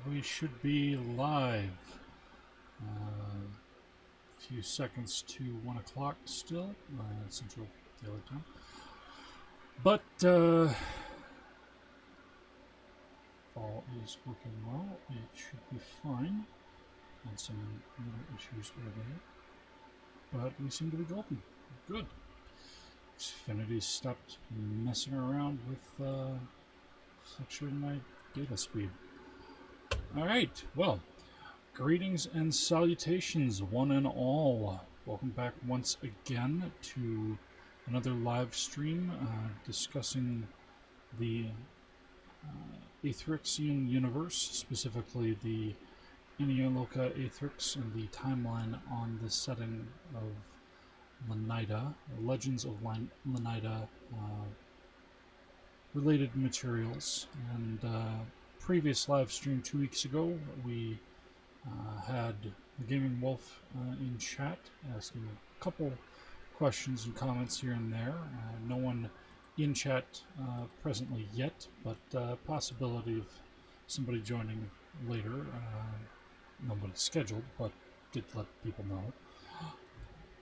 we should be live. A few seconds to 1 o'clock still, Central Daylight Time. But all is working well. It should be fine. And some little issues earlier. But we seem to be golden. Good. Xfinity stopped messing around with fluctuating my data speed. Alright, well, greetings and salutations, one and all. Welcome back once again to another live stream discussing the Aetherixian universe, specifically the Loca Aetherix and the timeline on the setting of Lenida, Legends of Lenida related materials. And previous live stream 2 weeks ago, we had the Gaming Wolf in chat asking a couple questions and comments here and there. No one in chat presently yet, but possibility of somebody joining later. Nobody scheduled, but did let people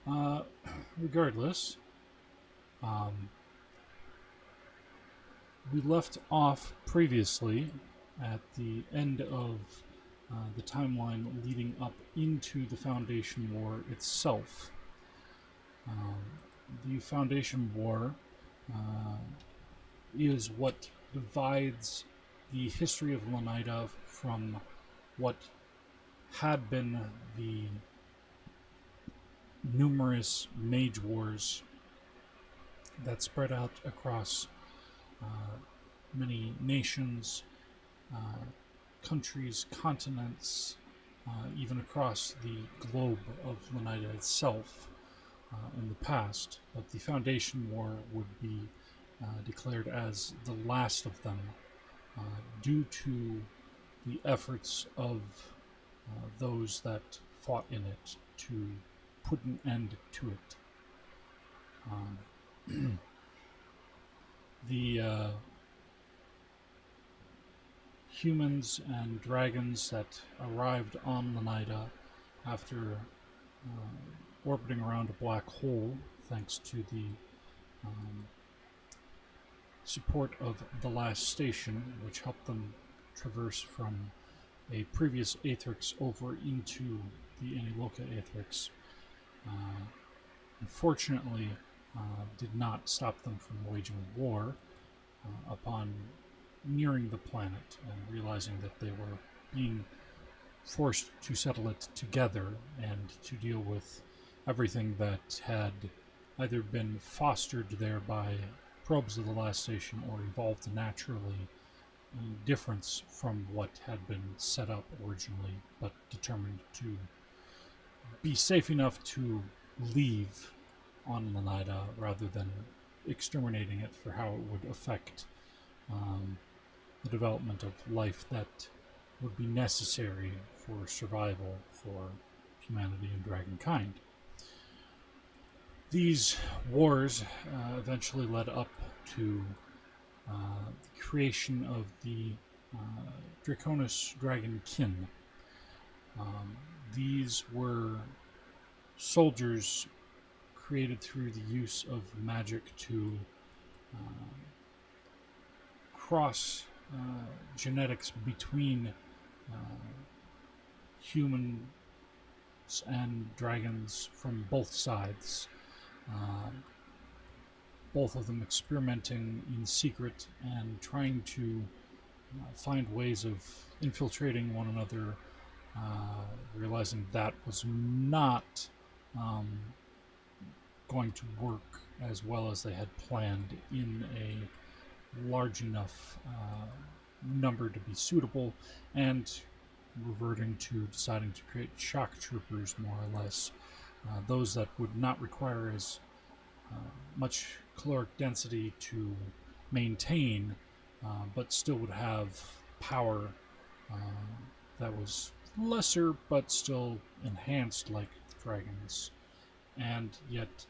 know. Regardless, we left off previously at the end of the timeline leading up into the Foundation War itself. The Foundation War is what divides the history of Lenida from what had been the numerous mage wars that spread out across many nations, countries, continents, even across the globe of Lenida itself in the past. But the Foundation War would be declared as the last of them due to the efforts of those that fought in it to put an end to it. The humans and dragons that arrived on Lenida after orbiting around a black hole, thanks to the support of the last station, which helped them traverse from a previous Aetherix over into the Loca Aetherix, unfortunately did not stop them from waging war upon nearing the planet and realizing that they were being forced to settle it together and to deal with everything that had either been fostered there by probes of the last station or evolved naturally in difference from what had been set up originally, but determined to be safe enough to leave on Lenida rather than exterminating it for how it would affect the development of life that would be necessary for survival for humanity and dragonkind. These wars eventually led up to the creation of the Draconis Dragon Kin. These were soldiers created through the use of magic to cross genetics between humans and dragons from both sides. Both of them experimenting in secret and trying to find ways of infiltrating one another, realizing that was not going to work as well as they had planned in a large enough number to be suitable, and reverting to deciding to create shock troopers, more or less, those that would not require as much caloric density to maintain, but still would have power that was lesser but still enhanced like dragons, and yet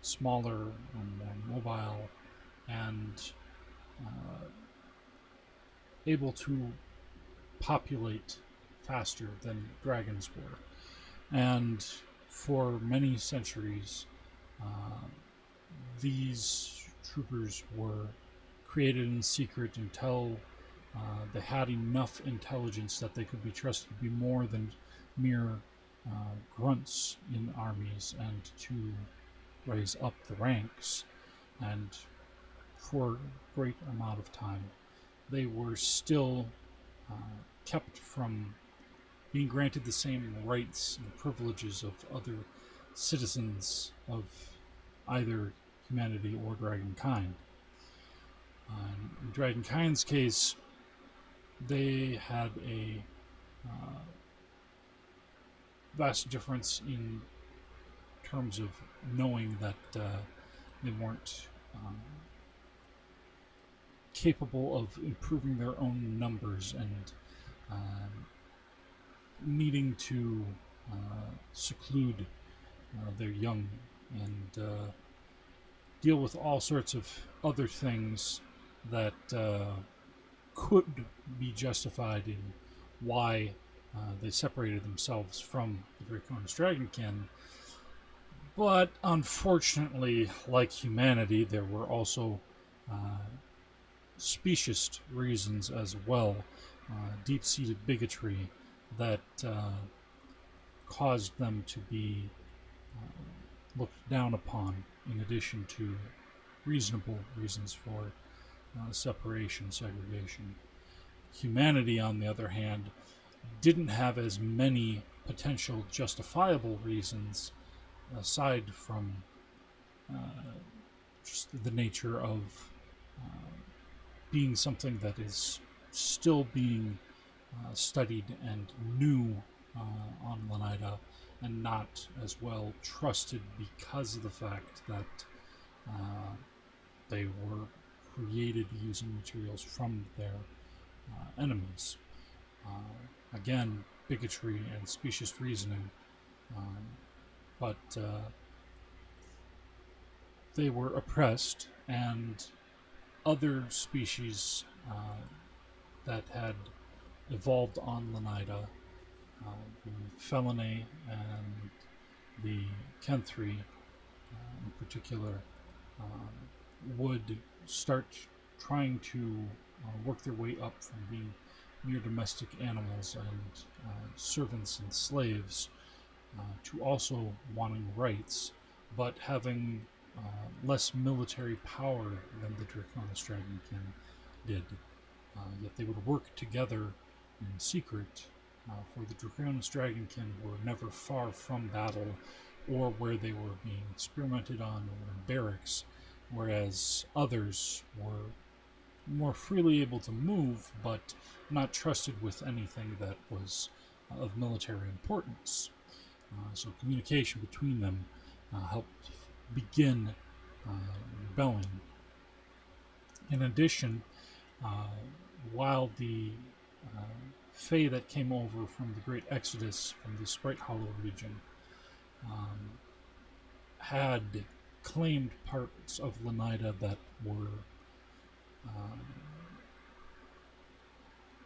smaller and more mobile, and able to populate faster than dragons were. And for many centuries, uh, these troopers were created in secret until they had enough intelligence that they could be trusted to be more than mere grunts in armies and to raise up the ranks. And for a great amount of time, they were still uh, kept from being granted the same rights and privileges of other citizens of either humanity or dragonkind. In dragonkind's case, they had a uh, vast difference in terms of knowing that they weren't capable of improving their own numbers and needing to seclude their young and deal with all sorts of other things that could be justified in why they separated themselves from the Draconis Dragonkin. But unfortunately, like humanity, there were also specious reasons as well, deep-seated bigotry that caused them to be looked down upon, in addition to reasonable reasons for separation, segregation. Humanity, on the other hand, didn't have as many potential justifiable reasons aside from uh, just the nature of being something that is still being studied and new on Lenida, and not as well trusted because of the fact that they were created using materials from their enemies. Again, bigotry and specious reasoning, um, but they were oppressed, and other species that had evolved on Lenida, the Felinae and the Kenthri in particular, would start trying to work their way up from being mere domestic animals and servants and slaves to also wanting rights, but having less military power than the Draconis Dragonkin did. Yet they would work together in secret, for the Draconis Dragonkin were never far from battle or where they were being experimented on or in barracks, whereas others were more freely able to move but not trusted with anything that was of military importance. So communication between them helped begin rebelling. In addition, uh, while the uh, Fae that came over from the Great Exodus from the Sprite Hollow region had claimed parts of Lenida that were um,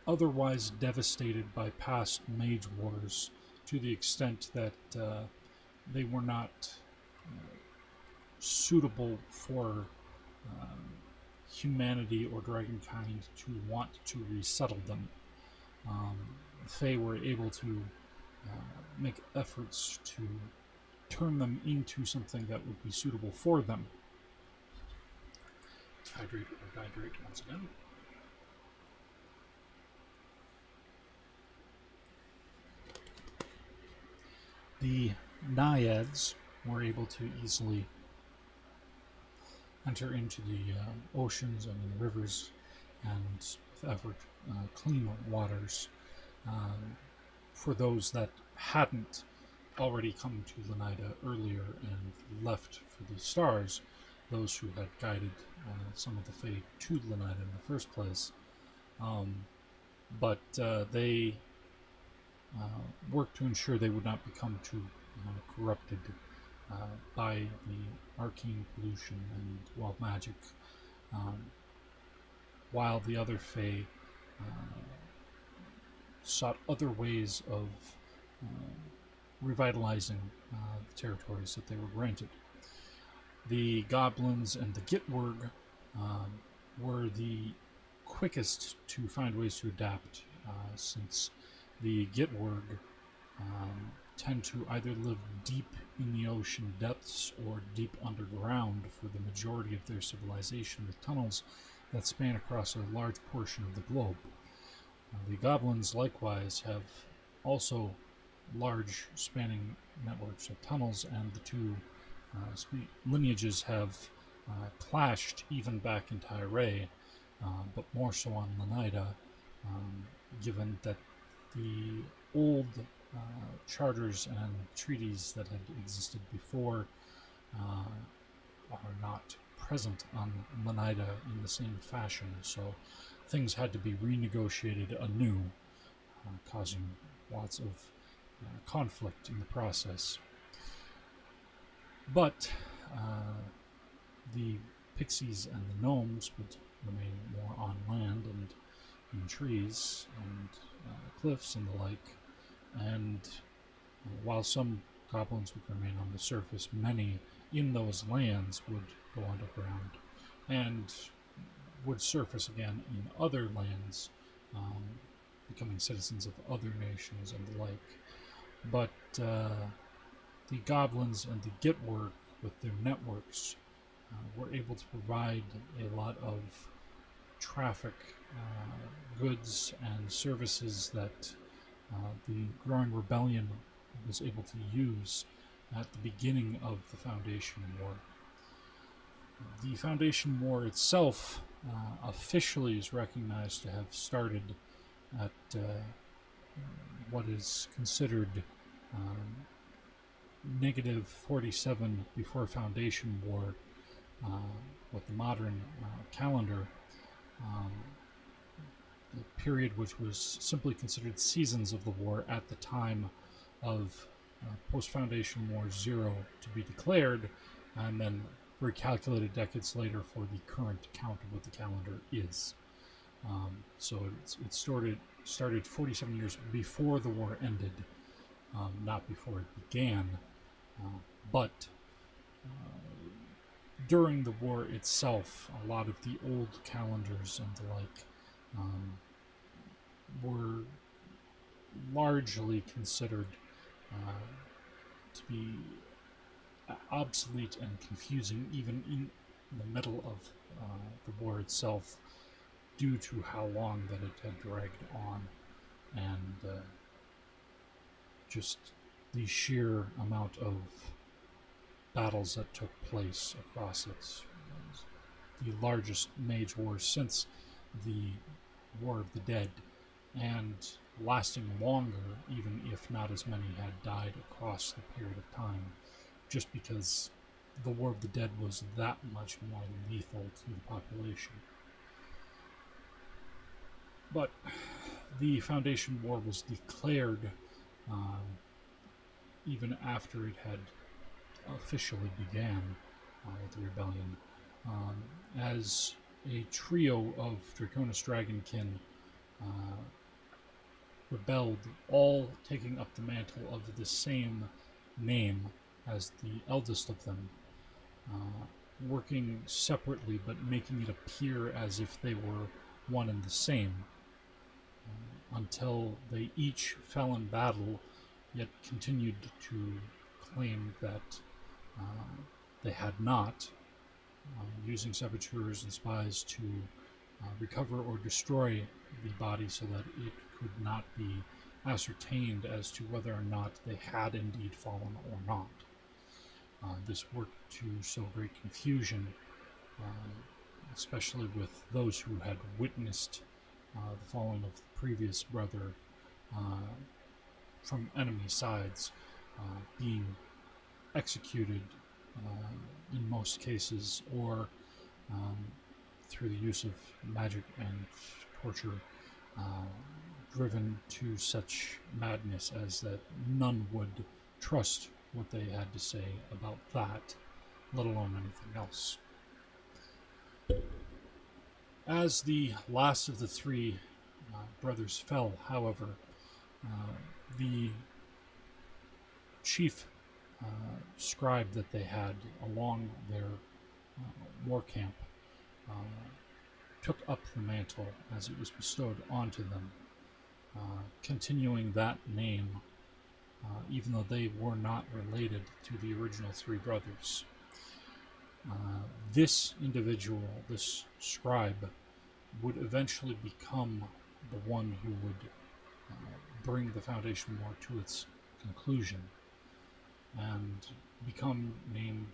otherwise devastated by past mage wars, to the extent that they were not suitable for um, humanity or dragonkind to want to resettle them. Fae were able to make efforts to turn them into something that would be suitable for them. Hydrate or dihydrate once again. The naiads were able to easily enter into the oceans and the rivers, and with effort clean waters for those that hadn't already come to Lenida earlier and left for the stars, those who had guided some of the Fae to Lenida in the first place. But they worked to ensure they would not become too corrupted by the arcane pollution and wild magic, while the other Fae sought other ways of revitalizing the territories that they were granted. The goblins and the Gitwurg were the quickest to find ways to adapt, since the Gitwurg tend to either live deep in the ocean depths or deep underground for the majority of their civilization, with tunnels that span across a large portion of the globe. The goblins likewise have also large spanning networks of tunnels, and the two lineages have clashed even back into i.d.e, but more so on Lenida, given that the old charters and treaties that had existed before are not present on Lenida in the same fashion, so things had to be renegotiated anew, causing lots of conflict in the process. But the pixies and the gnomes would remain more on land and in trees and cliffs and the like, and while some goblins would remain on the surface, many in those lands would go underground and would surface again in other lands, becoming citizens of other nations and the like. But the goblins and the Gitwurg, with their networks, were able to provide a lot of traffic, goods, and services that the growing rebellion was able to use at the beginning of the Foundation War. The Foundation War itself officially is recognized to have started at what is considered negative 47 before Foundation War, with the modern calendar, the period which was simply considered seasons of the war at the time of post-Foundation War 0 to be declared, and then recalculated decades later for the current count of what the calendar is. So it started 47 years before the war ended, not before it began, but during the war itself, a lot of the old calendars and the like were largely considered to be obsolete and confusing even in the middle of the war itself, due to how long that it had dragged on, and just the sheer amount of battles that took place across it. It was the largest mage war since the War of the Dead, and lasting longer, even if not as many had died across the period of time, just because the War of the Dead was that much more lethal to the population. But the Foundation War was declared even after it had officially began with the rebellion, as a trio of Draconis Dragonkin rebelled, all taking up the mantle of the same name as the eldest of them, working separately but making it appear as if they were one and the same, until they each fell in battle, yet continued to claim that they had not, using saboteurs and spies to recover or destroy the body so that it could not be ascertained as to whether or not they had indeed fallen or not. This worked to sow great confusion, especially with those who had witnessed the falling of the previous brother from enemy sides, being executed in most cases, or through the use of magic and torture, driven to such madness as that none would trust what they had to say about that, let alone anything else. As the last of the three brothers fell, however, The chief scribe that they had along their war camp took up the mantle as it was bestowed onto them, continuing that name, even though they were not related to the original three brothers. This individual, this scribe, would eventually become the one who would bring the Foundation War to its conclusion and become named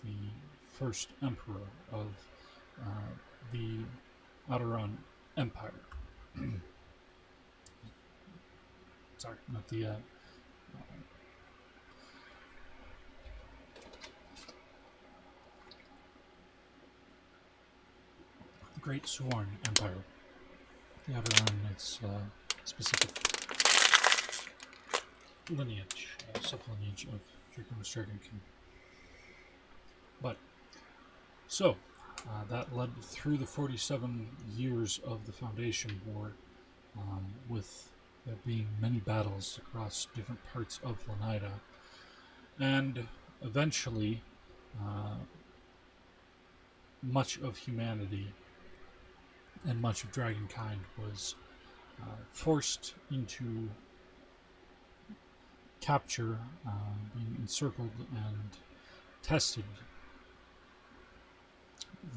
the first emperor of the Outeron Empire. Sorry, not the Great Sworn Empire. The Outeron is specific lineage, sub-lineage of Draconis Dragonkin. But, so, that led through the 47 years of the Foundation War, with there being many battles across different parts of Lenida, and eventually much of humanity and much of Dragonkind was forced into capture, being encircled and tested.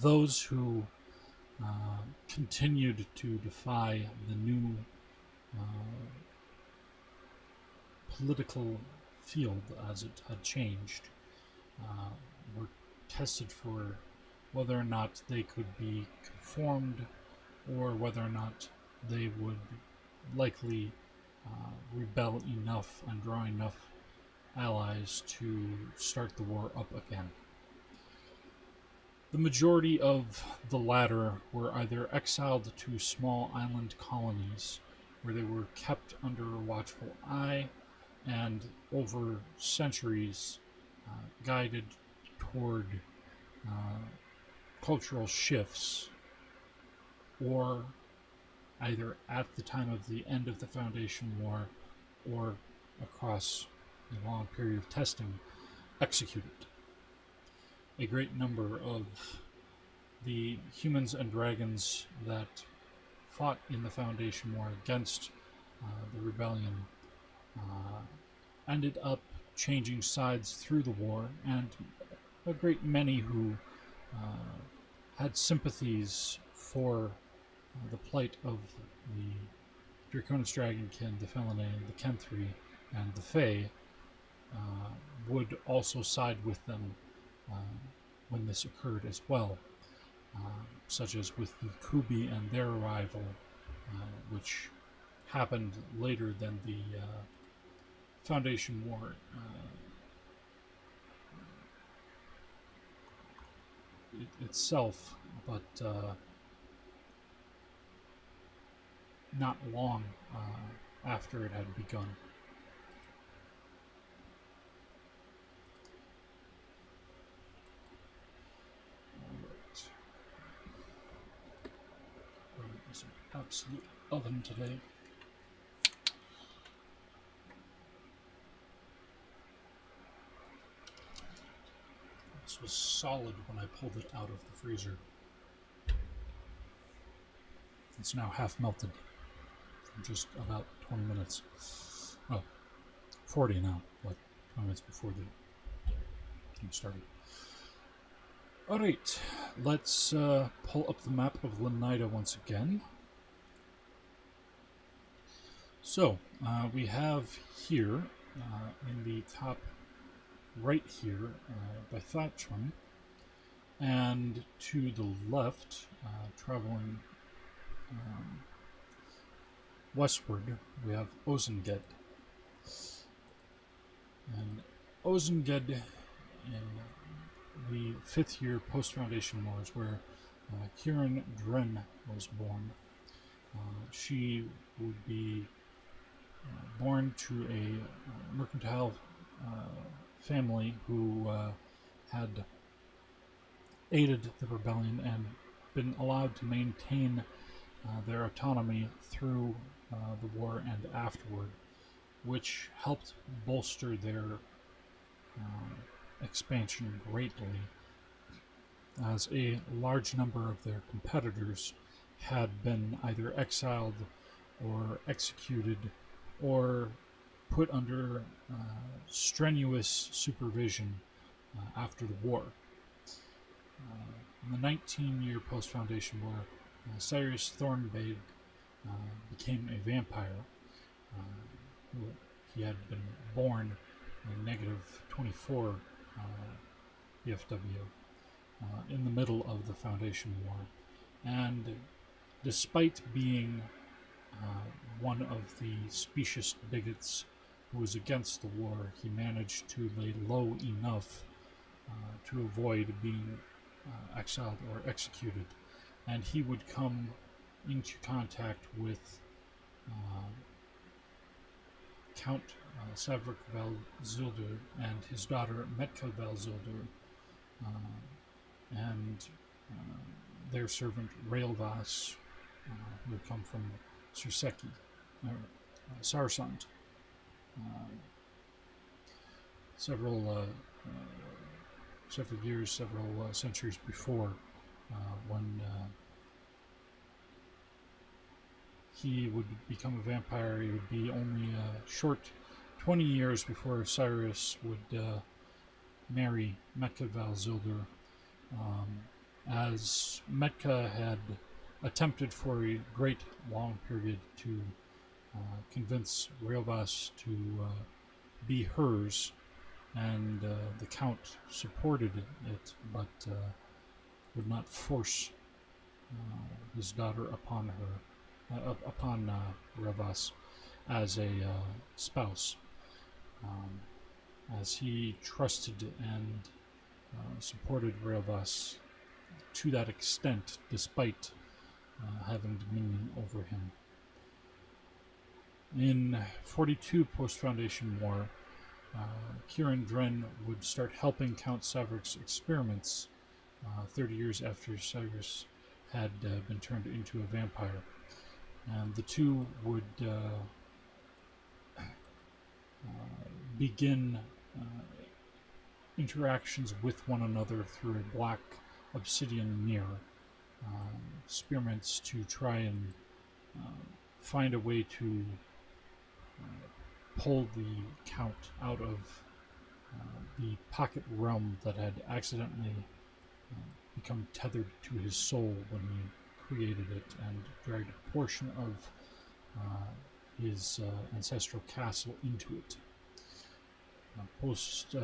Those who continued to defy the new political field as it had changed were tested for whether or not they could be conformed, or whether or not they would likely rebel enough and draw enough allies to start the war up again. The majority of the latter were either exiled to small island colonies where they were kept under a watchful eye and over centuries guided toward cultural shifts, or either at the time of the end of the Foundation War or across a long period of testing, executed. A great number of the humans and dragons that fought in the Foundation War against the rebellion ended up changing sides through the war, and a great many who had sympathies for the plight of the Draconis Dragonkin, the Felinae, the Kenthri, and the Fae would also side with them when this occurred as well, such as with the Kubi and their arrival, which happened later than the Foundation War itself, but not long after it had begun. Alright. It's an absolute oven today. This was solid when I pulled it out of the freezer. It's now half melted from just about 20 minutes. Oh, 40 now, but 20 minutes before the thing started. Alright, let's pull up the map of Lenida once again. So, we have here, in the top right here, by Thatcham, and to the left, traveling westward, we have Ozenged. And Ozenged, in the 5th year post-Foundation Wars, where Kieran Dren was born. She would be born to a mercantile family who had aided the rebellion and been allowed to maintain their autonomy through the war and afterward, which helped bolster their expansion greatly, as a large number of their competitors had been either exiled or executed or put under strenuous supervision after the war. In the 19-year post-Foundation War, Cyrus Thornbade became a vampire. He had been born in negative 24 BFW in the middle of the Foundation War. And despite being one of the specious bigots who was against the war, he managed to lay low enough to avoid being exiled or executed. And he would come into contact with Count Savrik Valzildur and his daughter Metka Valzildur, and their servant Railvas, who had come from Surseki, or Sarsand. Several centuries before, when he would become a vampire. It would be only a short 20 years before Cyrus would marry Metka Valzildur, as Metka had attempted for a great long period to convince Railvas to be hers, and the Count supported it, but would not force his daughter upon her, upon Railvas as a spouse, as he trusted and supported Railvas to that extent, despite having dominion over him. In 42 post-Foundation War, Kieran Dren would start helping Count Savrik's experiments 30 years after Cyrus had been turned into a vampire. And the two would begin interactions with one another through a black obsidian mirror, experiments to try and find a way to pull the Count out of the pocket realm that had accidentally become tethered to his soul when he created it, and dragged a portion of his ancestral castle into it. Post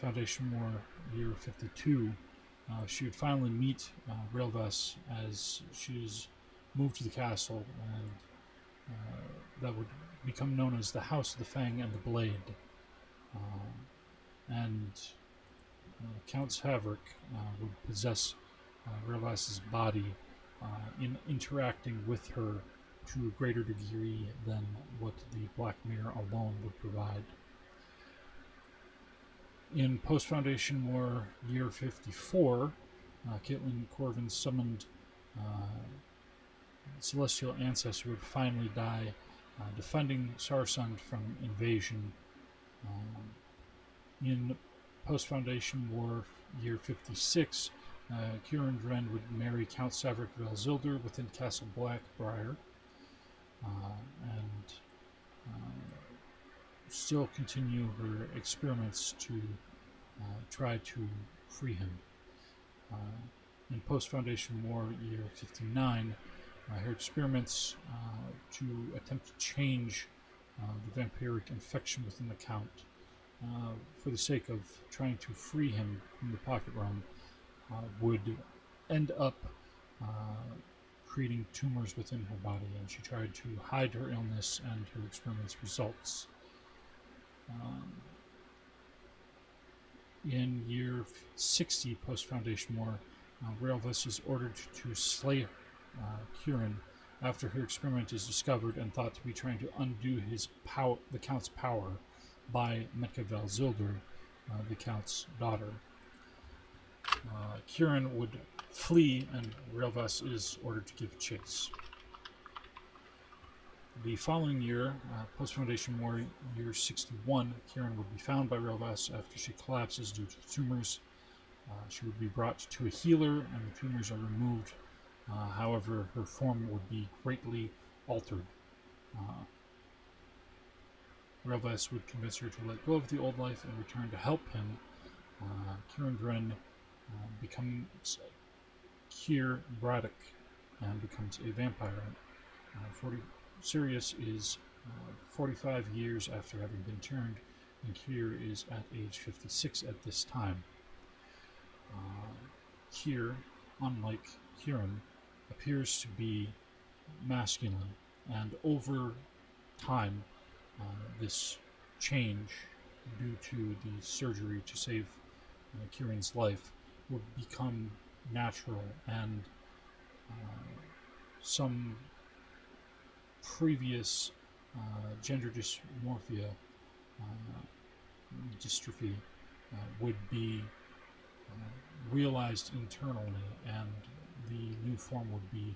Foundation War, year 52, she would finally meet Railvas as she was moved to the castle, and that would become known as the House of the Fang and the Blade. And Count Savrik would possess Railvas's body in interacting with her to a greater degree than what the Black Mirror alone would provide. In post-Foundation War, year 54, Caitlin Corvin summoned Celestial Ancestor would finally die, defending Sarsund from invasion. In post-Foundation War, year 56, Kieran Dren would marry Count Savrik Valzildur within Castle Blackbriar, and still continue her experiments to try to free him. In post-Foundation War, year 59, her experiments to attempt to change the vampiric infection within the Count for the sake of trying to free him from the pocket realm would end up creating tumors within her body, and she tried to hide her illness and her experiments' results. In year 60 post-Foundation War, Railvas is ordered to slay Kieran after her experiment is discovered and thought to be trying to undo his the Count's power by Metka Valzildur, the Count's daughter. Kieran would flee, and Railvas is ordered to give chase. The following year, post-Foundation War, year 61, Kieran would be found by Relvas after she collapses due to tumors. She would be brought to a healer, and the tumors are removed. However, her form would be greatly altered. Relvas would convince her to let go of the old life and return to help him. Kieran Dren becomes Kier Braddock and becomes a vampire. Sirius is 45 years after having been turned, and Kier is at age 56 at this time. Kier, unlike Kieran, appears to be masculine, and over time, this change, due to the surgery to save Kieran's life, would become natural, and some previous gender dysmorphia, dystrophy, would be realized internally, and the new form would be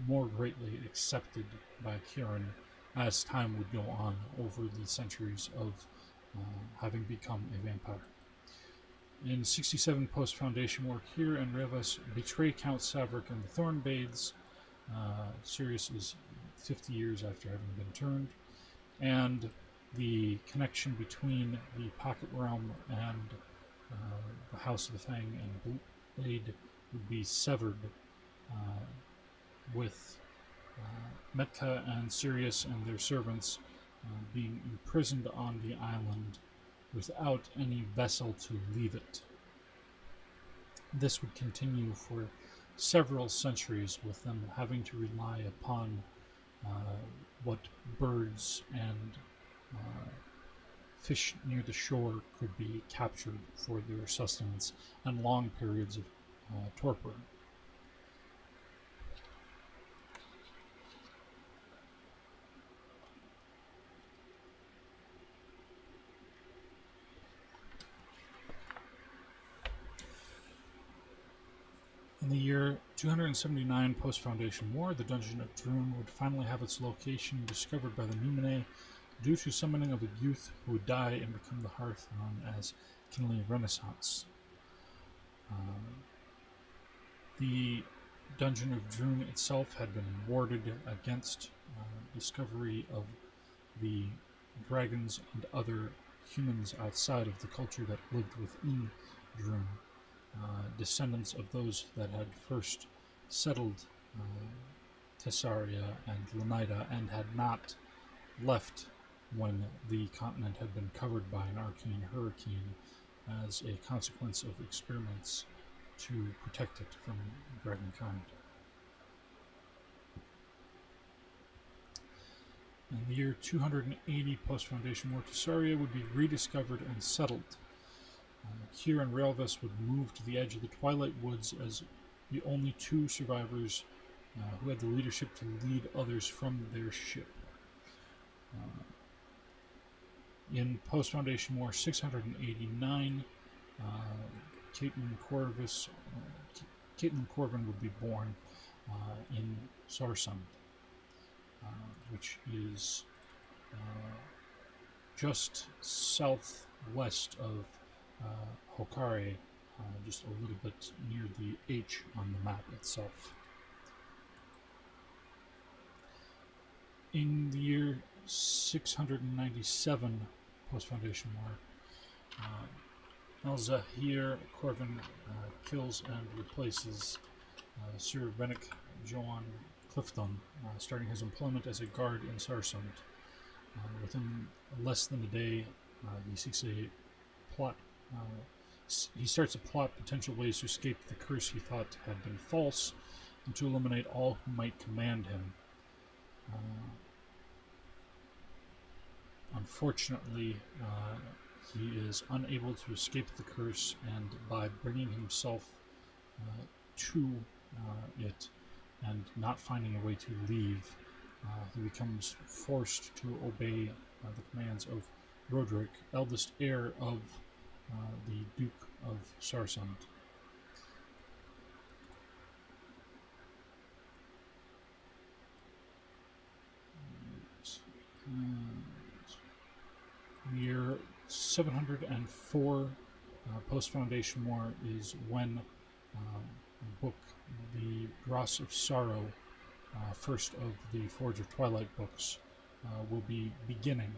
more greatly accepted by Kieran as time would go on over the centuries of having become a vampire. In 67 post-Foundation War, Kier and Revas betray Count Savrik and the Thornbathes. Sirius is 50 years after having been turned, and the connection between the Pocket Realm and the House of the Fang and Blade would be severed, with Metka and Sirius and their servants being imprisoned on the island without any vessel to leave it. This would continue for several centuries, with them having to rely upon what birds and fish near the shore could be captured for their sustenance, and long periods of torpor. In the year 279 post-Foundation War, the Dungeon of Droon would finally have its location discovered by the Numine due to summoning of a youth who would die and become the hearth known as Kinley Renaissance. The Dungeon of Droon itself had been warded against discovery of the dragons and other humans outside of the culture that lived within Droon. Descendants of those that had first settled Tessaria and Lenida, and had not left when the continent had been covered by an arcane hurricane as a consequence of experiments to protect it from dragonkind. In the year 280 post-Foundation War, Tessaria would be rediscovered and settled. Kier and Relvas would move to the edge of the Twilight Woods as the only two survivors who had the leadership to lead others from their ship. In post-Foundation War 689, Caitlin Corvin would be born in Sarsund, which is just southwest of Hokare, just a little bit near the H on the map itself. In the year 697 post-Foundation War, Elzahir Corvin kills and replaces Sir Rennick Joan Clifton, starting his employment as a guard in Sarsund. Within less than a day, he seeks a plot. He starts a plot potential ways to escape the curse he thought had been false, and to eliminate all who might command him. Unfortunately, he is unable to escape the curse, and by bringing himself to it and not finding a way to leave, he becomes forced to obey the commands of Roderick, eldest heir of the Duke of Sarsund. 704 post-Foundation War is when the book The Dross of Sorrow, first of the Forge of Twilight books, will be beginning.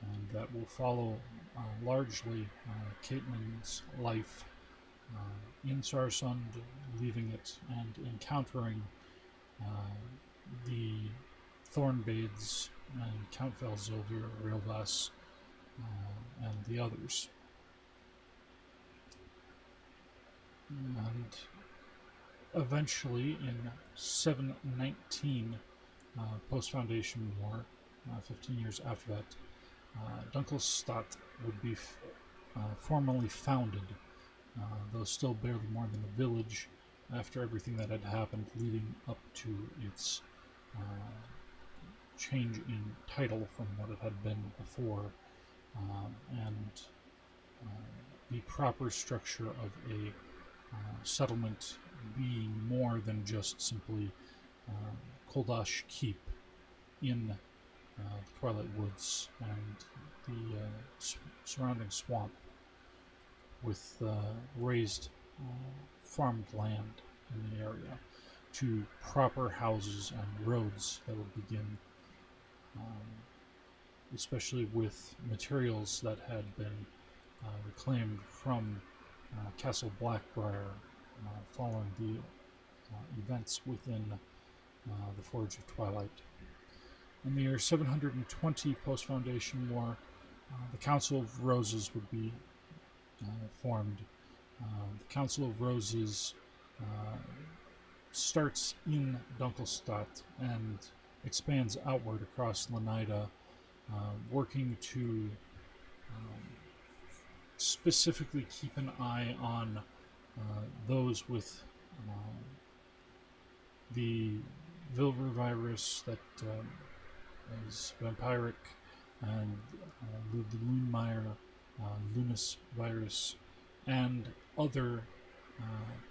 And that will follow largely Caitlyn's life in Sarsund, leaving it and encountering the Thornbades and Count Valzilver, Railvas, and the others. And eventually, in 719, post-Foundation War, 15 years after that, Dunkelstadt would be formally founded, though still barely more than a village after everything that had happened leading up to its change in title from what it had been before, and the proper structure of a settlement being more than just simply Koldash Keep in the Twilight Woods and the surrounding swamp, with raised farmed land in the area, to proper houses and roads that would begin, especially with materials that had been reclaimed from Castle Blackbriar following the events within the Forge of Twilight. In the year 720 post-Foundation War, the Council of Roses would be formed. The Council of Roses starts in Dunkelstadt and expands outward across Lenida, working to specifically keep an eye on those with the Vilver virus that is vampiric, and the Lunmeyer Lunas virus, and other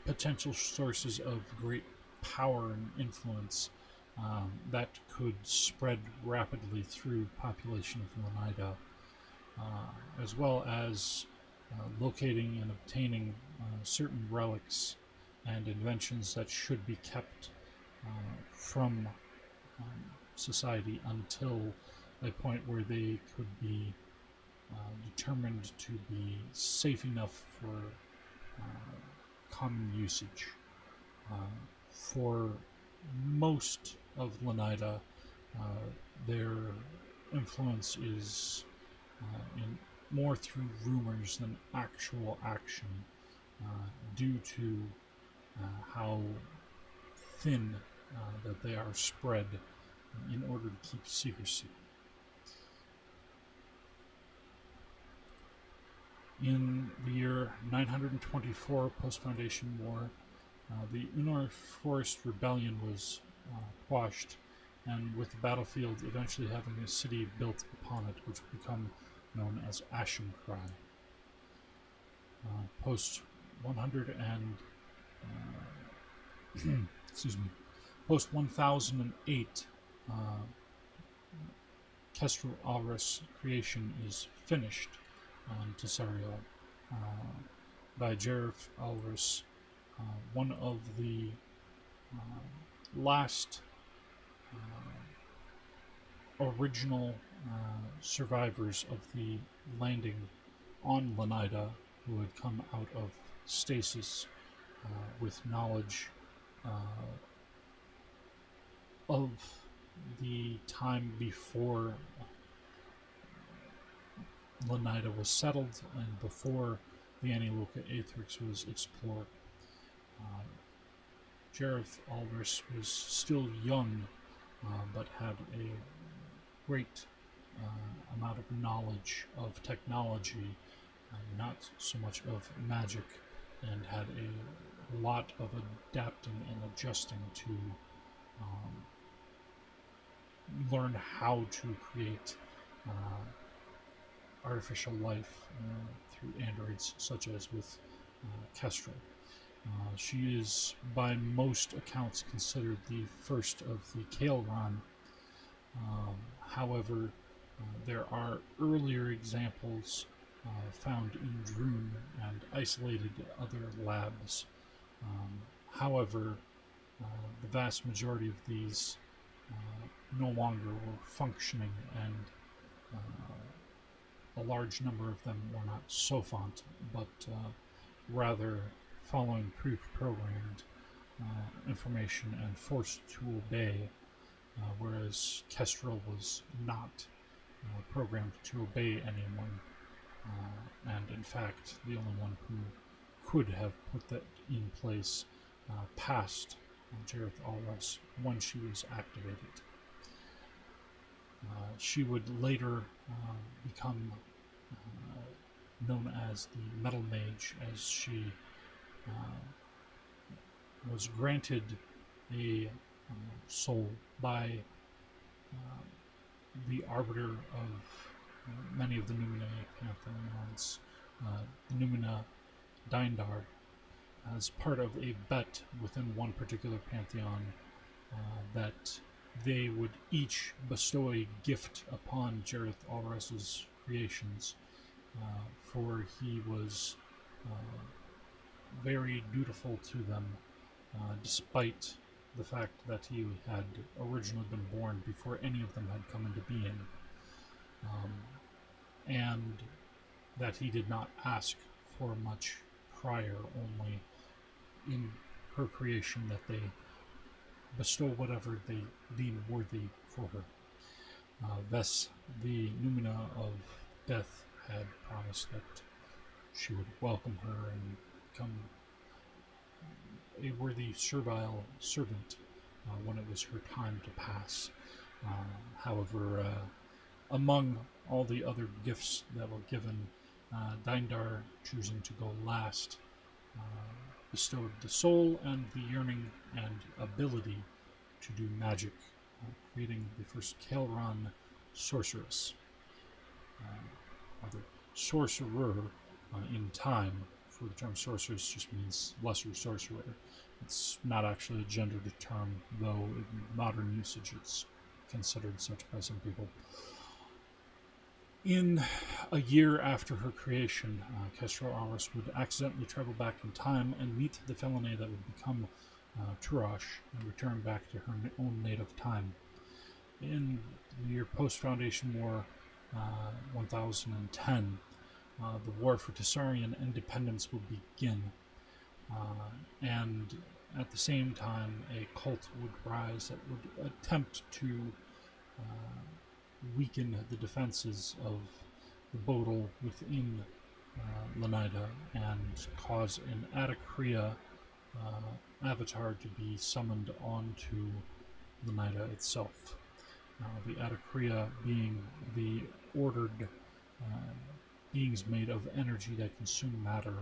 potential sources of great power and influence that could spread rapidly through population of Lenida, as well as locating and obtaining certain relics and inventions that should be kept from society until a point where they could be determined to be safe enough for common usage. For most of Lenida, their influence is more through rumors than actual action, due to how thin that they are spread in order to keep secrecy. In the year 924 post-Foundation War, the Unor Forest Rebellion was quashed, and with the battlefield eventually having a city built upon it, which would become known as Ashencry. Post 100 and post 1008, Kestrel Alrus creation is finished on Tessariel by Jerif Alrus, one of the last original survivors of the landing on Lenida, who had come out of stasis with knowledge of the time before Lenida was settled and before the Aniloka Aethrix was explored. Jerif Alrus was still young, but had a great amount of knowledge of technology, not so much of magic, and had a lot of adapting and adjusting to learn how to create artificial life through androids, such as with Kestrel. She is, by most accounts, considered the first of the Kael'ron. However, There are earlier examples found in Droon and isolated other labs. However, the vast majority of these no longer were functioning, and a large number of them were not sophont, but rather following pre-programmed information and forced to obey, whereas Kestrel was not programmed to obey anyone, and in fact, the only one who could have put that in place passed Jareth Alras when she was activated. She would later become known as the Metal Mage, as she was granted a soul by the arbiter of many of the Numinae pantheons, the Numina Dindar, as part of a bet within one particular pantheon that they would each bestow a gift upon Jareth Alras' creations, for he was very dutiful to them, despite the fact that he had originally been born before any of them had come into being, and that he did not ask for much prior, only in her creation that they bestow whatever they deem worthy for her. Thus, the Numina of Death had promised that she would welcome her and become a worthy servile servant when it was her time to pass. However, among all the other gifts that were given, Dindar, choosing to go last, bestowed the soul and the yearning and ability to do magic, creating the first Kael'ran sorceress, or sorcerer in time, for the term sorceress just means lesser sorcerer. It's not actually a gendered term, though in modern usage it's considered such by some people. In a year after her creation, Kestrel Alras would accidentally travel back in time and meet the felony that would become Turash and return back to her own native time. In the year post-Foundation War 1010, the war for Tessarian independence would begin, and at the same time a cult would rise that would attempt to weaken the defenses of the Bodal within Lenida and cause an Adakria avatar to be summoned onto Lenida itself. The Adakria being the ordered beings made of energy that consume matter,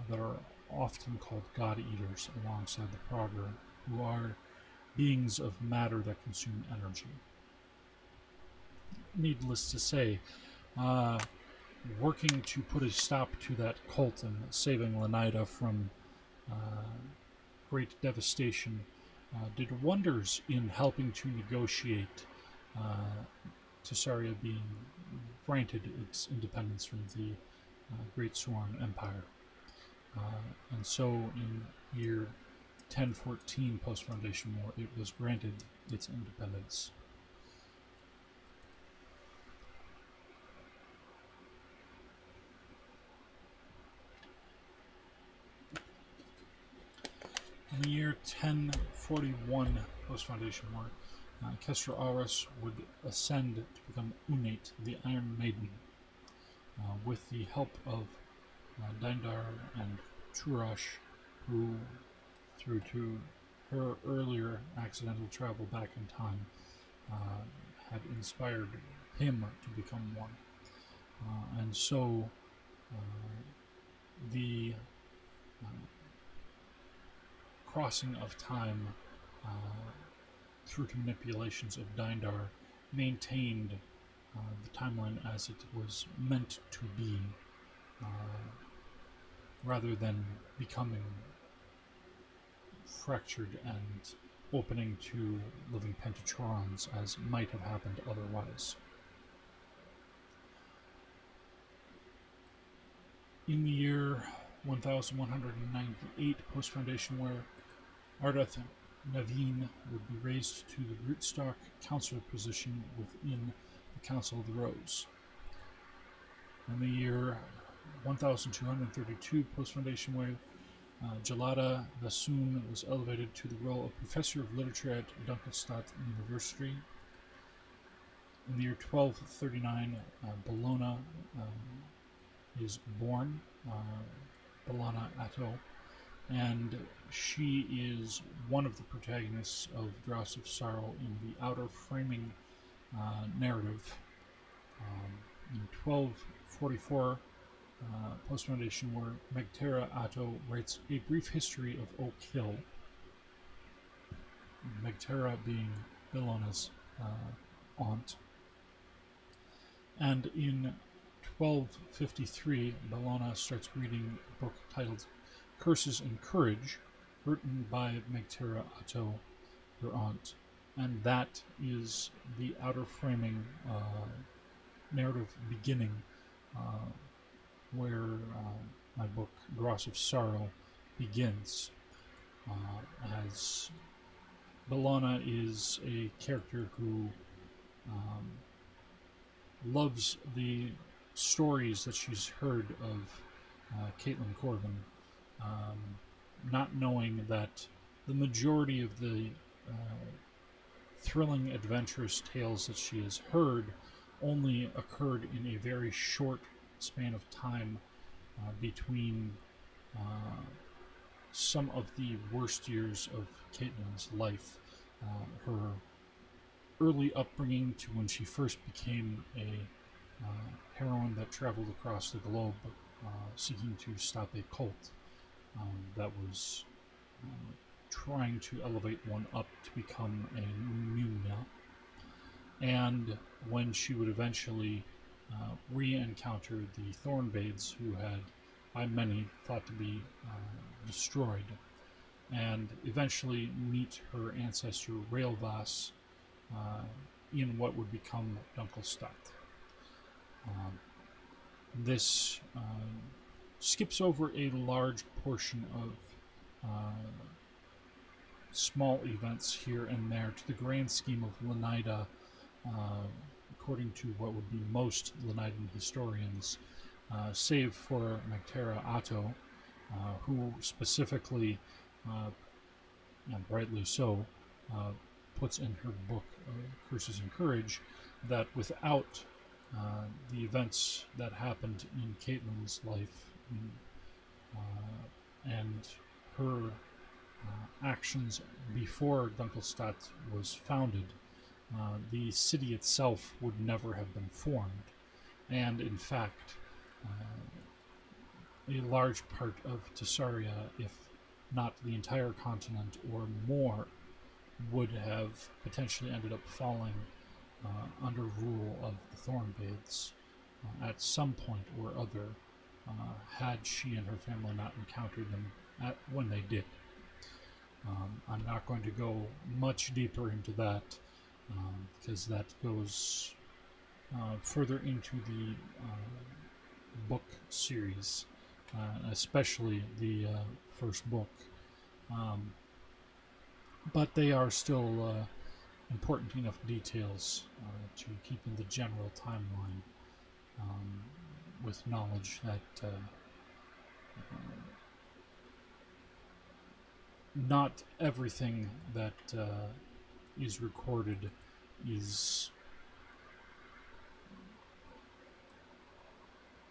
that are often called God Eaters alongside the Prager, who are beings of matter that consume energy. Needless to say, working to put a stop to that cult and saving Lenida from great devastation did wonders in helping to negotiate Tessaria being granted its independence from the Great Sworn Empire. And so in year 1014 post-Foundation War, it was granted its independence. In the year 1041 post-Foundation War, Kestrel Alras would ascend to become Unate, the Iron Maiden, with the help of Dindar and Turash, who, through to her earlier accidental travel back in time, had inspired him to become one. And so the crossing of time through to manipulations of Dindar maintained the timeline as it was meant to be, rather than becoming fractured and opening to living pentatrons as might have happened otherwise. In the year 1198 post-Foundation, where Ardath Naveen would be raised to the rootstock counselor position within the Council of the Rose. In the year 1232 post-Foundation, where Jalada Vasoon was elevated to the role of Professor of Literature at Dunkelstadt University. In the year 1239, Bologna is born, Bologna Atto, and she is one of the protagonists of Dross of Sorrow in the outer framing narrative. In 1244, post-Foundation, where Megtera Atto writes a brief history of Oak Hill, Megtera being Bologna's aunt. And in 1253, Bologna starts reading a book titled Curses and Courage, written by Megtera Atto, her aunt. And that is the outer framing narrative beginning where my book, Dross of Sorrow, begins. As Bologna is a character who loves the stories that she's heard of Caitlin Corvin, not knowing that the majority of the thrilling, adventurous tales that she has heard only occurred in a very short span of time between some of the worst years of Caitlin's life. Her early upbringing to when she first became a heroine that traveled across the globe seeking to stop a cult that was trying to elevate one up to become a Mumia. And when she would eventually re-encounter the Thornbades, who had by many thought to be destroyed, and eventually meet her ancestor Raelvas in what would become Dunkelstadt. This skips over a large portion of small events here and there to the grand scheme of Lenida, according to what would be most Lenidan historians, save for Megtera Atto, who specifically, and rightly so, puts in her book, Curses and Courage, that without the events that happened in Caitlin's life and her actions before Dunkelstadt was founded, the city itself would never have been formed. And in fact, a large part of Tessaria, if not the entire continent or more, would have potentially ended up falling under rule of the Thornbades at some point or other, had she and her family not encountered them when they did. I'm not going to go much deeper into that because that goes further into the book series, especially the first book. But they are still important enough details to keep in the general timeline with knowledge that not everything that is recorded is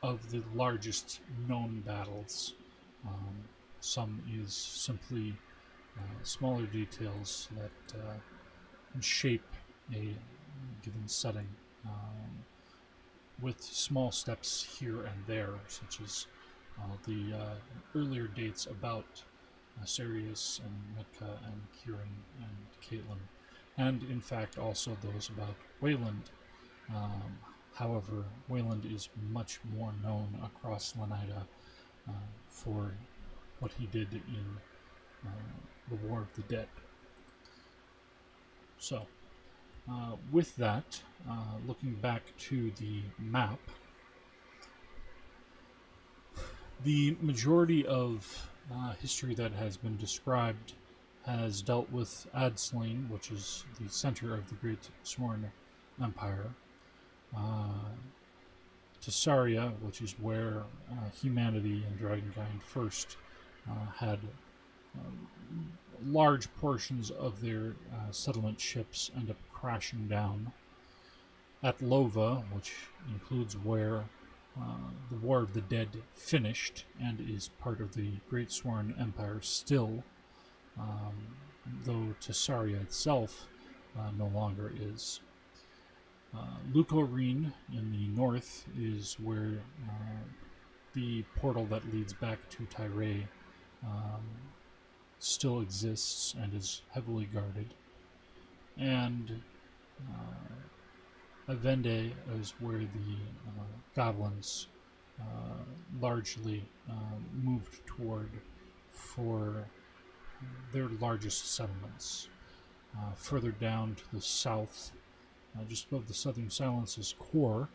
of the largest known battles. Some is simply smaller details that can shape a given setting with small steps here and there, such as the earlier dates about Sirius and Mitka and Kieran and Caitlin, and in fact also those about Wayland. However, Wayland is much more known across Lenida for what he did in the War of the Dead. So, with that, looking back to the map, The majority of history that has been described has dealt with Adslain, which is the center of the Great Sworn Empire, uh, Tessaria, which is where humanity and Dragonkind first had large portions of their settlement ships end up crashing down. At Lova, which includes where the War of the Dead finished and is part of the Great Sworn Empire still, though Tessaria itself no longer is. Lucorine in the north is where the portal that leads back to Tyre still exists and is heavily guarded. And Avende is where the goblins largely moved toward for their largest settlements. Further down to the south, just above the Southern Silence's core,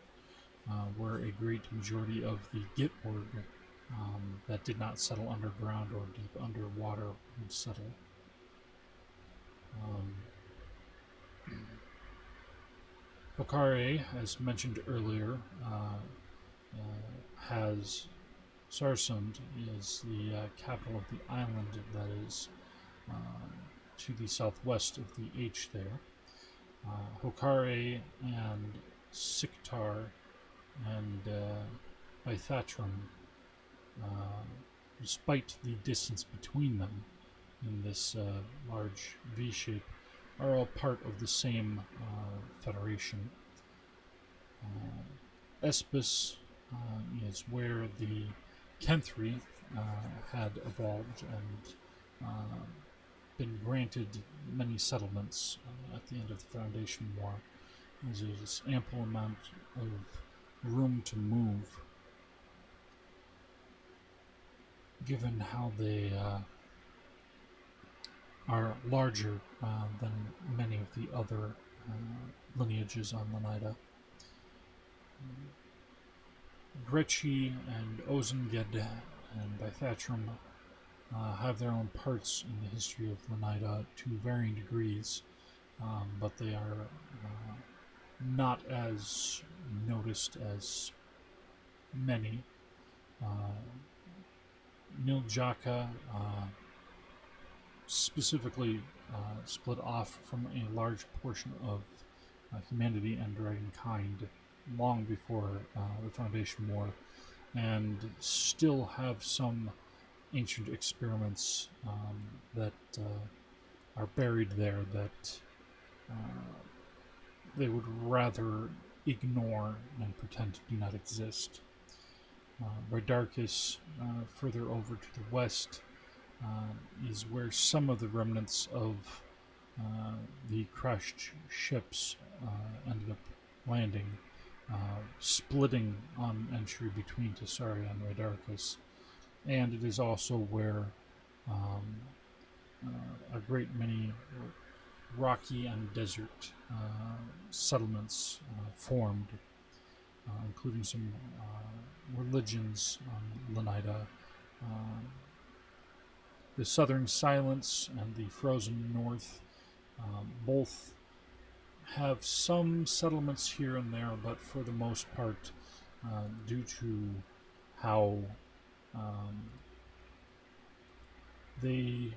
where a great majority of the Gitborg that did not settle underground or deep underwater would settle. Pokare, as mentioned earlier, has Sarsund is the capital of the island that is to the southwest of the H there. Hokare and Siktar and Ithatrum, despite the distance between them in this large V shape, are all part of the same federation. Espis is where the Kenthri had evolved and been granted many settlements at the end of the Foundation War. There's ample amount of room to move, given how they are larger than many of the other lineages on Lenida. Grechi and Ozenged and Bithatrum have their own parts in the history of Lenida to varying degrees, but they are not as noticed as many. Niljaka specifically split off from a large portion of humanity and Dragonkind long before the Foundation War, and still have some ancient experiments that are buried there that they would rather ignore and pretend do not exist. Rydarchus, further over to the west, is where some of the remnants of the crashed ships ended up landing, splitting on entry between Tessaria and Rydarchus. And it is also where a great many rocky and desert settlements formed, including some religions on Lenida. The Southern Silence and the Frozen North both have some settlements here and there, but for the most part, due to how they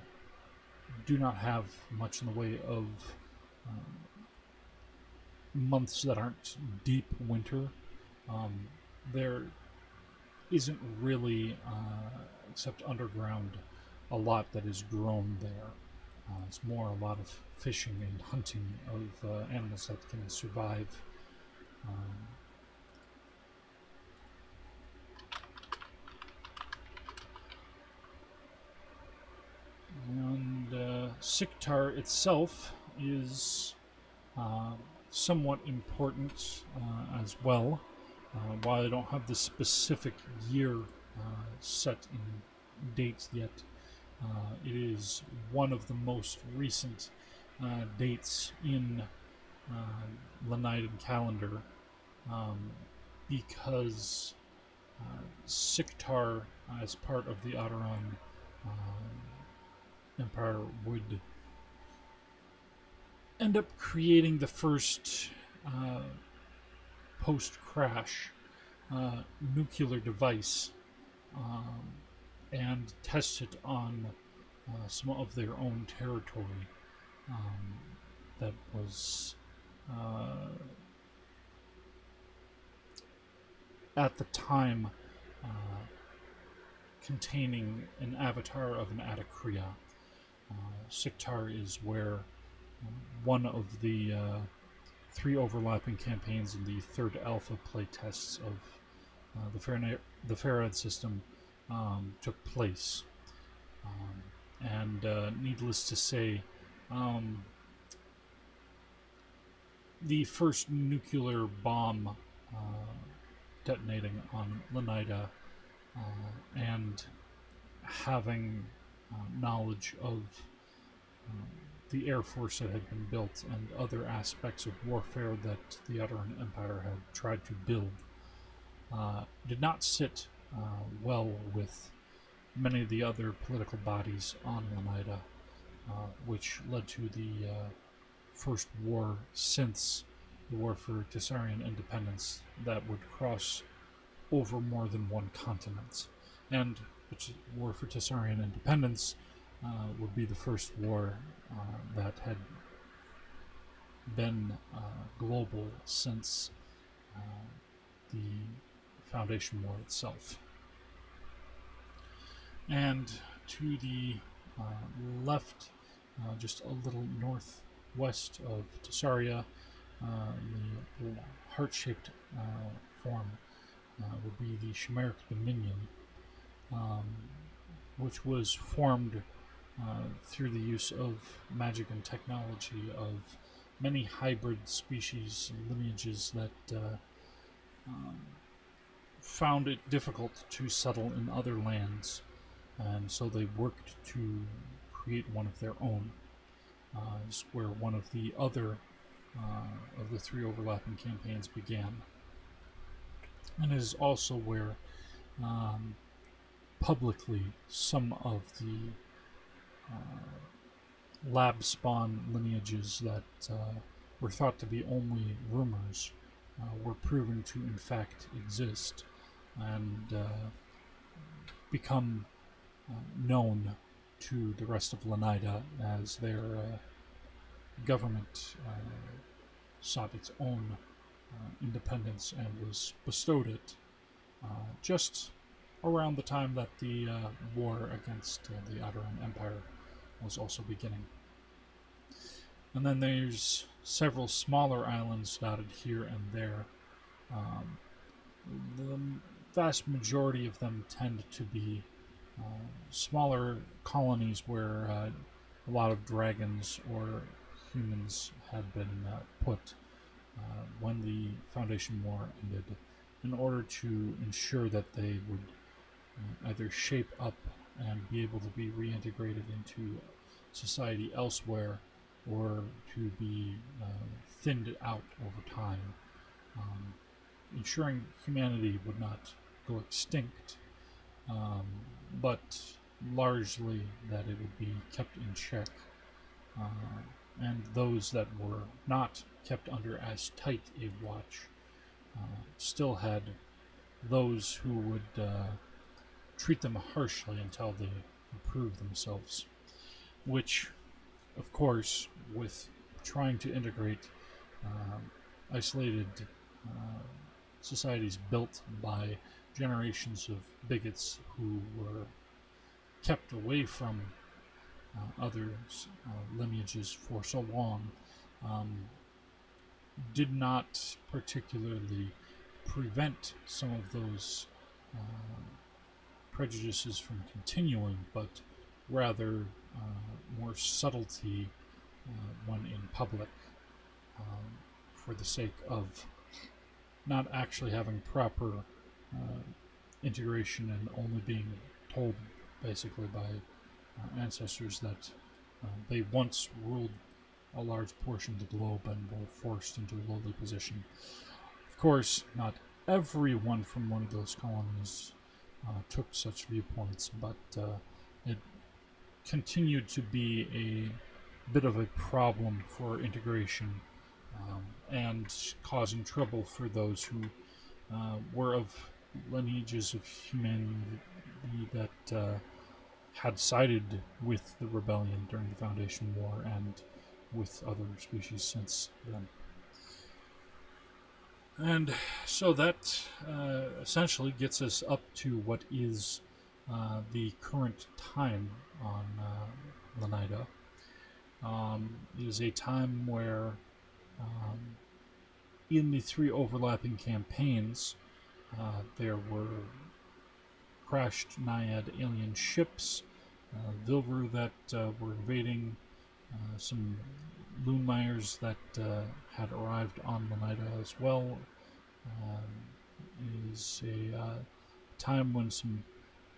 do not have much in the way of months that aren't deep winter, there isn't really, except underground, a lot that is grown there. It's more a lot of fishing and hunting of animals that can survive. And Siktar itself is somewhat important as well. While I don't have the specific year set in dates yet, it is one of the most recent dates in Leniden calendar, because Siktar, as part of the Adoran Empire, would end up creating the first post-crash nuclear device and test it on some of their own territory that was at the time containing an avatar of an Adakriya. Siktar is where one of the 3 overlapping campaigns in the 3rd alpha playtests of the FARAD system took place. And needless to say, the first nuclear bomb detonating on Lenida and having knowledge of the Air Force that had been built and other aspects of warfare that the Adoran Empire had tried to build did not sit well with many of the other political bodies on Lenida, which led to the first war since the War for Tessarian Independence that would cross over more than one continent. And which War for Tessarian Independence would be the first war that had been global since the Foundation War itself. And to the left, just a little northwest of Tessaria, the heart-shaped form would be the Chimeric Dominion, which was formed through the use of magic and technology of many hybrid species and lineages that found it difficult to settle in other lands, and so they worked to create one of their own. Is where one of the other of the 3 overlapping campaigns began, and is also where publicly some of the lab spawn lineages that were thought to be only rumors were proven to in fact exist and become known to the rest of Lenida as their government sought its own independence and was bestowed it just around the time that the war against the Adoran Empire was also beginning. And then there's several smaller islands dotted here and there. The vast majority of them tend to be smaller colonies where a lot of dragons or humans had been put when the Foundation War ended, in order to ensure that they would either shape up and be able to be reintegrated into society elsewhere, or to be thinned out over time, ensuring humanity would not go extinct, but largely that it would be kept in check, and those that were not kept under as tight a watch still had those who would treat them harshly until they improve themselves, which, of course, with trying to integrate isolated societies built by generations of bigots who were kept away from other lineages for so long, did not particularly prevent some of those prejudices from continuing, but rather more subtlety when in public, for the sake of not actually having proper integration and only being told basically by ancestors that they once ruled a large portion of the globe and were forced into a lowly position. Of course, not everyone from one of those colonies took such viewpoints, but it continued to be a bit of a problem for integration, and causing trouble for those who were of lineages of humanity that had sided with the rebellion during the Foundation War and with other species since then. And so that essentially gets us up to what is the current time on Lenida. It is a time where, in the 3 overlapping campaigns, there were crashed Naiad alien ships, Vilver that were invading, some Loonmeyers that had arrived on Lenida as well. It is a time when some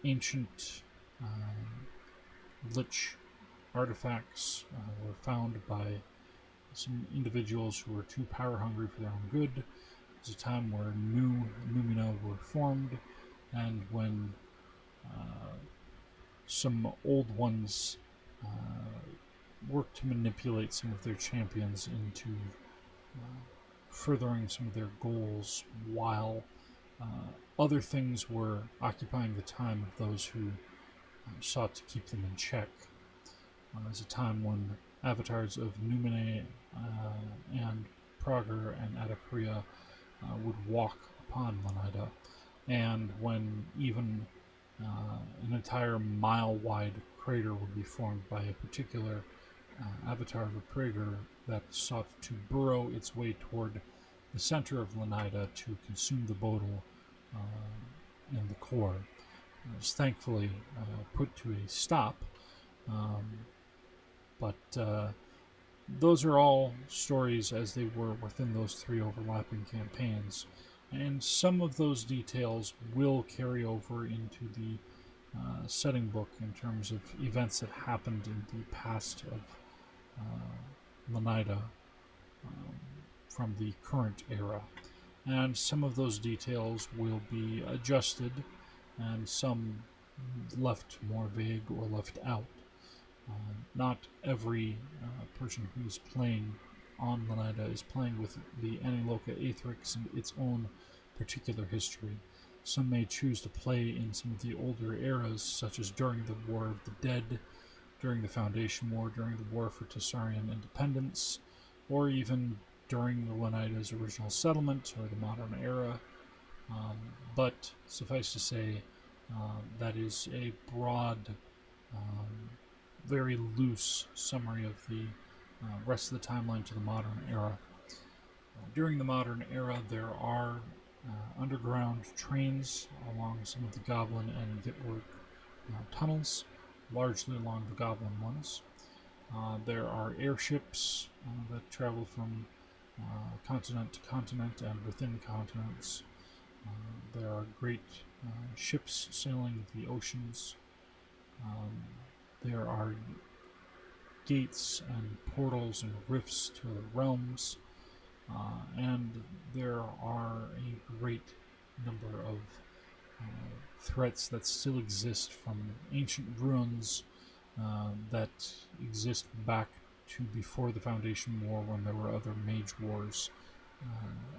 ancient Lich artifacts were found by some individuals who were too power hungry for their own good. It was a time where new Numina were formed, and when some old ones worked to manipulate some of their champions into furthering some of their goals, while other things were occupying the time of those who sought to keep them in check. It was a time when avatars of Numine and Prager and Adakria would walk upon Lenida, and when even an entire mile-wide crater would be formed by a particular avatar of a Prager that sought to burrow its way toward the center of Lenida to consume the Bodil in the core. It was thankfully put to a stop, but those are all stories as they were within those 3 overlapping campaigns, and some of those details will carry over into the setting book in terms of events that happened in the past of Lenida from the current era. And some of those details will be adjusted and some left more vague or left out. Not every person who's playing on Lenida is playing with the Aniloka Aetherix and its own particular history. Some may choose to play in some of the older eras, such as during the War of the Dead, during the Foundation War, during the War for Tessarian Independence, or even during the Lenida's original settlement or the modern era. But suffice to say, that is a broad, very loose summary of the rest of the timeline to the modern era. During the modern era, there are underground trains along some of the Goblin and Gitwork tunnels, largely along the Goblin ones. There are airships that travel from continent to continent and within continents. There are great ships sailing the oceans. There are gates and portals and rifts to the realms. And there are a great number of threats that still exist from ancient ruins that exist back to before the Foundation War, when there were other mage wars,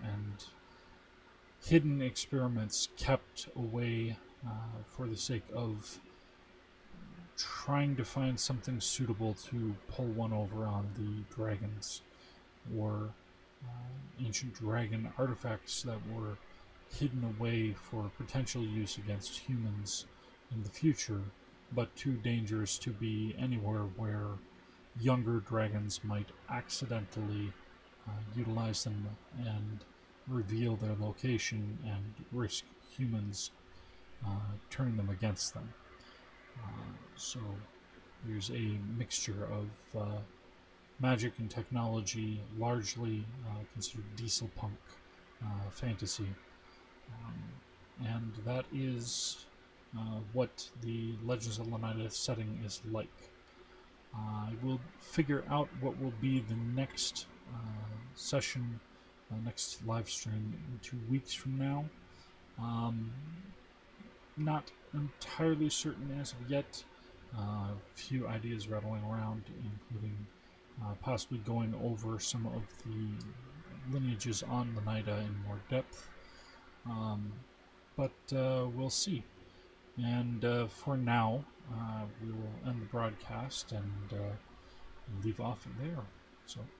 and hidden experiments kept away for the sake of trying to find something suitable to pull one over on the dragons, or ancient dragon artifacts that were hidden away for potential use against humans in the future, but too dangerous to be anywhere where younger dragons might accidentally utilize them and reveal their location and risk humans turning them against them. So there's a mixture of magic and technology, largely considered diesel punk fantasy. And that is what the Legends of Lenida setting is like. I will figure out what will be the next session, next live stream in 2 weeks from now. Not entirely certain as of yet. A few ideas rattling around, including possibly going over some of the lineages on Lenida in more depth. But we'll see. And for now, we will end the broadcast and leave off there. So